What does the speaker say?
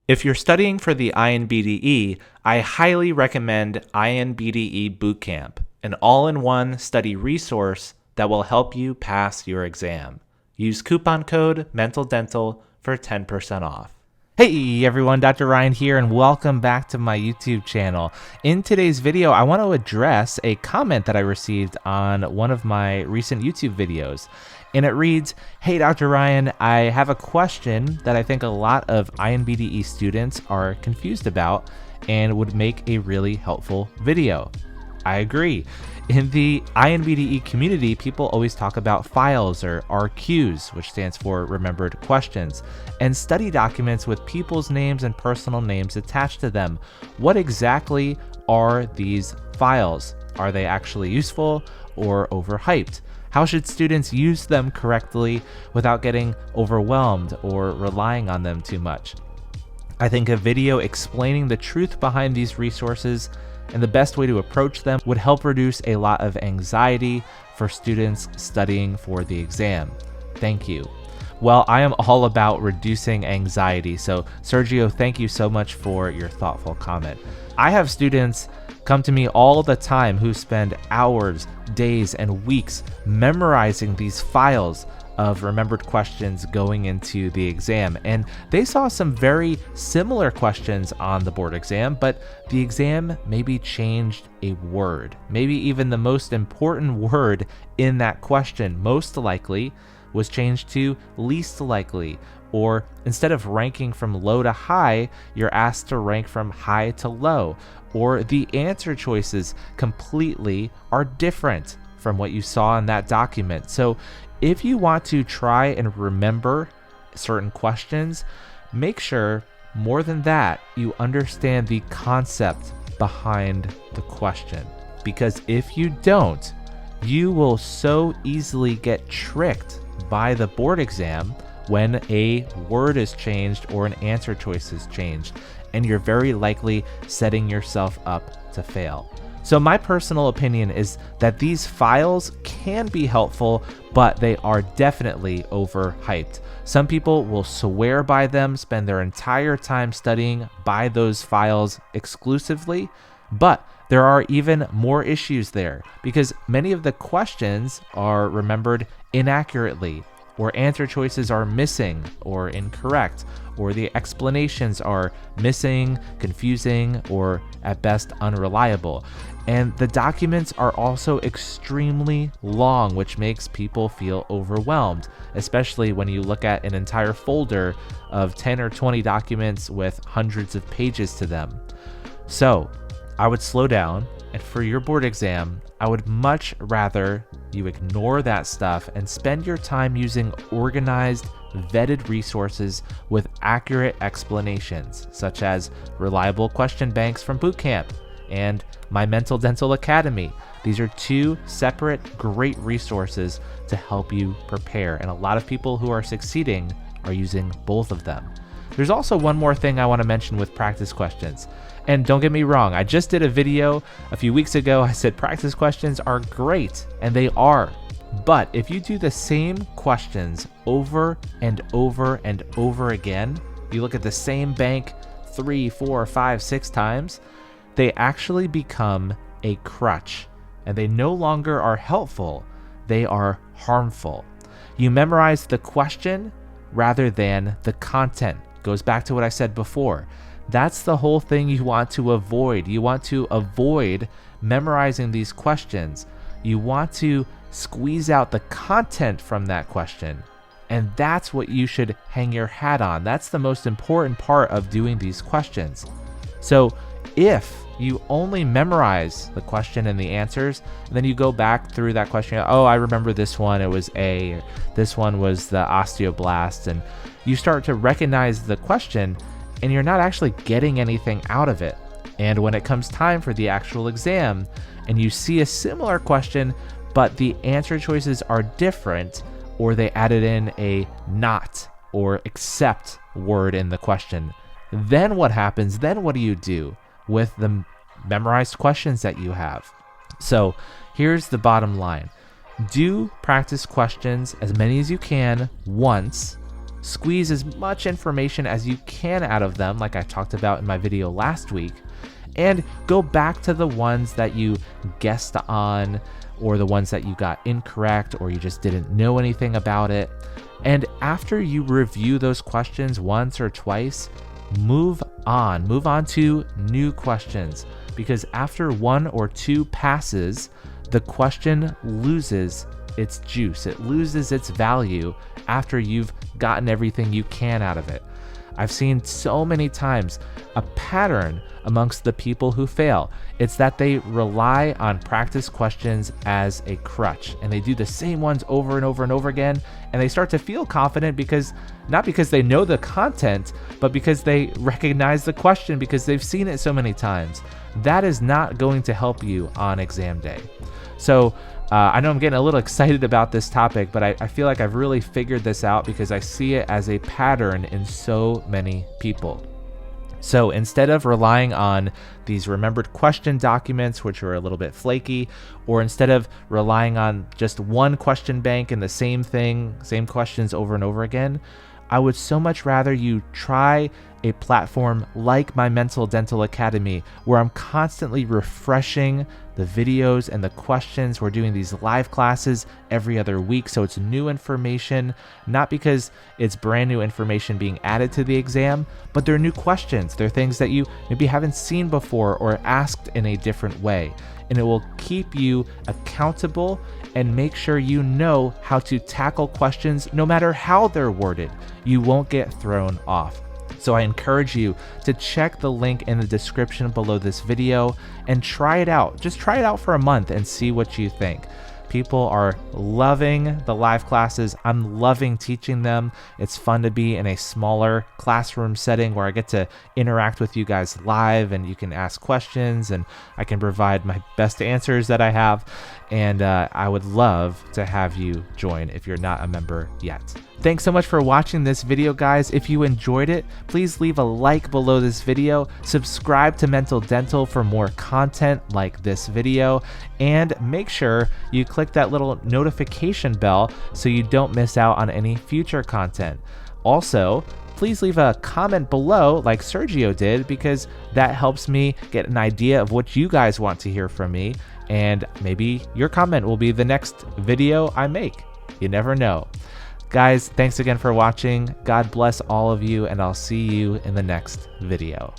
If you're studying for the INBDE, I highly recommend INBDE Bootcamp, an all-in-one study resource that will help you pass your exam. Use coupon code MENTALDENTAL for 10% off. Hey everyone, Dr. Ryan here, and welcome back to my YouTube channel. In today's video, I want to address a comment that I received on one of my recent YouTube videos. And it reads, "Hey Dr. Ryan, I have a question that I think a lot of INBDE students are confused about and would make a really helpful video." I agree. In the INBDE community, people always talk about files or RQs, which stands for Remembered Questions, and study documents with people's names and personal names attached to them. What exactly are these files? Are they actually useful or overhyped? How should students use them correctly without getting overwhelmed or relying on them too much? I think a video explaining the truth behind these resources and the best way to approach them would help reduce a lot of anxiety for students studying for the exam. Thank you. Well, I am all about reducing anxiety, so Sergio, thank you so much for your thoughtful comment. I have students come to me all the time who spend hours, days, and weeks memorizing these files of remembered questions going into the exam. And they saw some very similar questions on the board exam, but the exam maybe changed a word. Maybe even the most important word in that question, most likely, was changed to least likely. Or instead of ranking from low to high, you're asked to rank from high to low. Or the answer choices completely are different from what you saw in that document. So if you want to try and remember certain questions, make sure more than that, you understand the concept behind the question. Because if you don't, you will so easily get tricked by the board exam when a word is changed or an answer choice is changed, and you're very likely setting yourself up to fail. So my personal opinion is that these files can be helpful, but they are definitely overhyped. Some people will swear by them, spend their entire time studying by those files exclusively, but there are even more issues there because many of the questions are remembered inaccurately, or answer choices are missing or incorrect, or the explanations are missing, confusing, or at best unreliable. And the documents are also extremely long, which makes people feel overwhelmed, especially when you look at an entire folder of 10 or 20 documents with hundreds of pages to them. So I would slow down, and for your board exam, I would much rather you ignore that stuff and spend your time using organized, vetted resources with accurate explanations, such as reliable question banks from Bootcamp and my Mental Dental Academy. These are two separate great resources to help you prepare, and a lot of people who are succeeding are using both of them. There's also one more thing I want to mention with practice questions. And don't get me wrong, I just did a video a few weeks ago. I said practice questions are great, and they are. But if you do the same questions over and over and over again, you look at the same bank 3, 4, 5, 6 times, they actually become a crutch, and they no longer are helpful, they are harmful. You memorize the question rather than the content. Goes back to what I said before. That's the whole thing you want to avoid. You want to avoid memorizing these questions. You want to squeeze out the content from that question. And that's what you should hang your hat on. That's the most important part of doing these questions. So if you only memorize the question and the answers, and then you go back through that question, oh, I remember this one, it was A, this one was the osteoblast, and you start to recognize the question, and you're not actually getting anything out of it. And when it comes time for the actual exam, and you see a similar question, but the answer choices are different, or they added in a not or except word in the question, then what happens? Then what do you do with the memorized questions that you have? So here's the bottom line. Do practice questions as many as you can once, squeeze as much information as you can out of them, like I talked about in my video last week, and go back to the ones that you guessed on, or the ones that you got incorrect, or you just didn't know anything about it. And after you review those questions once or twice, move on to new questions, because after 1 or 2 passes, the question loses its juice. It loses its value after you've gotten everything you can out of it. I've seen so many times a pattern amongst the people who fail. It's that they rely on practice questions as a crutch, and they do the same ones over and over and over again, and they start to feel confident not because they know the content, but because they recognize the question because they've seen it so many times. That is not going to help you on exam day. So I know I'm getting a little excited about this topic, but I feel like I've really figured this out because I see it as a pattern in so many people. So instead of relying on these remembered question documents, which are a little bit flaky, or instead of relying on just one question bank and the same questions over and over again, I would so much rather you try a platform like my Mental Dental Academy, where I'm constantly refreshing the videos and the questions. We're doing these live classes every other week, so it's new information, not because it's brand new information being added to the exam, but they're new questions. They're things that you maybe haven't seen before or asked in a different way. And it will keep you accountable and make sure you know how to tackle questions no matter how they're worded. You won't get thrown off. So I encourage you to check the link in the description below this video and try it out. Just try it out for a month and see what you think. People are loving the live classes. I'm loving teaching them. It's fun to be in a smaller classroom setting where I get to interact with you guys live, and you can ask questions and I can provide my best answers that I have. And I would love to have you join if you're not a member yet. Thanks so much for watching this video, guys. If you enjoyed it, please leave a like below this video, subscribe to Mental Dental for more content like this video, and make sure you click that little notification bell so you don't miss out on any future content. Also, please leave a comment below like Sergio did, because that helps me get an idea of what you guys want to hear from me, and maybe your comment will be the next video I make. You never know. Guys, thanks again for watching. God bless all of you, and I'll see you in the next video.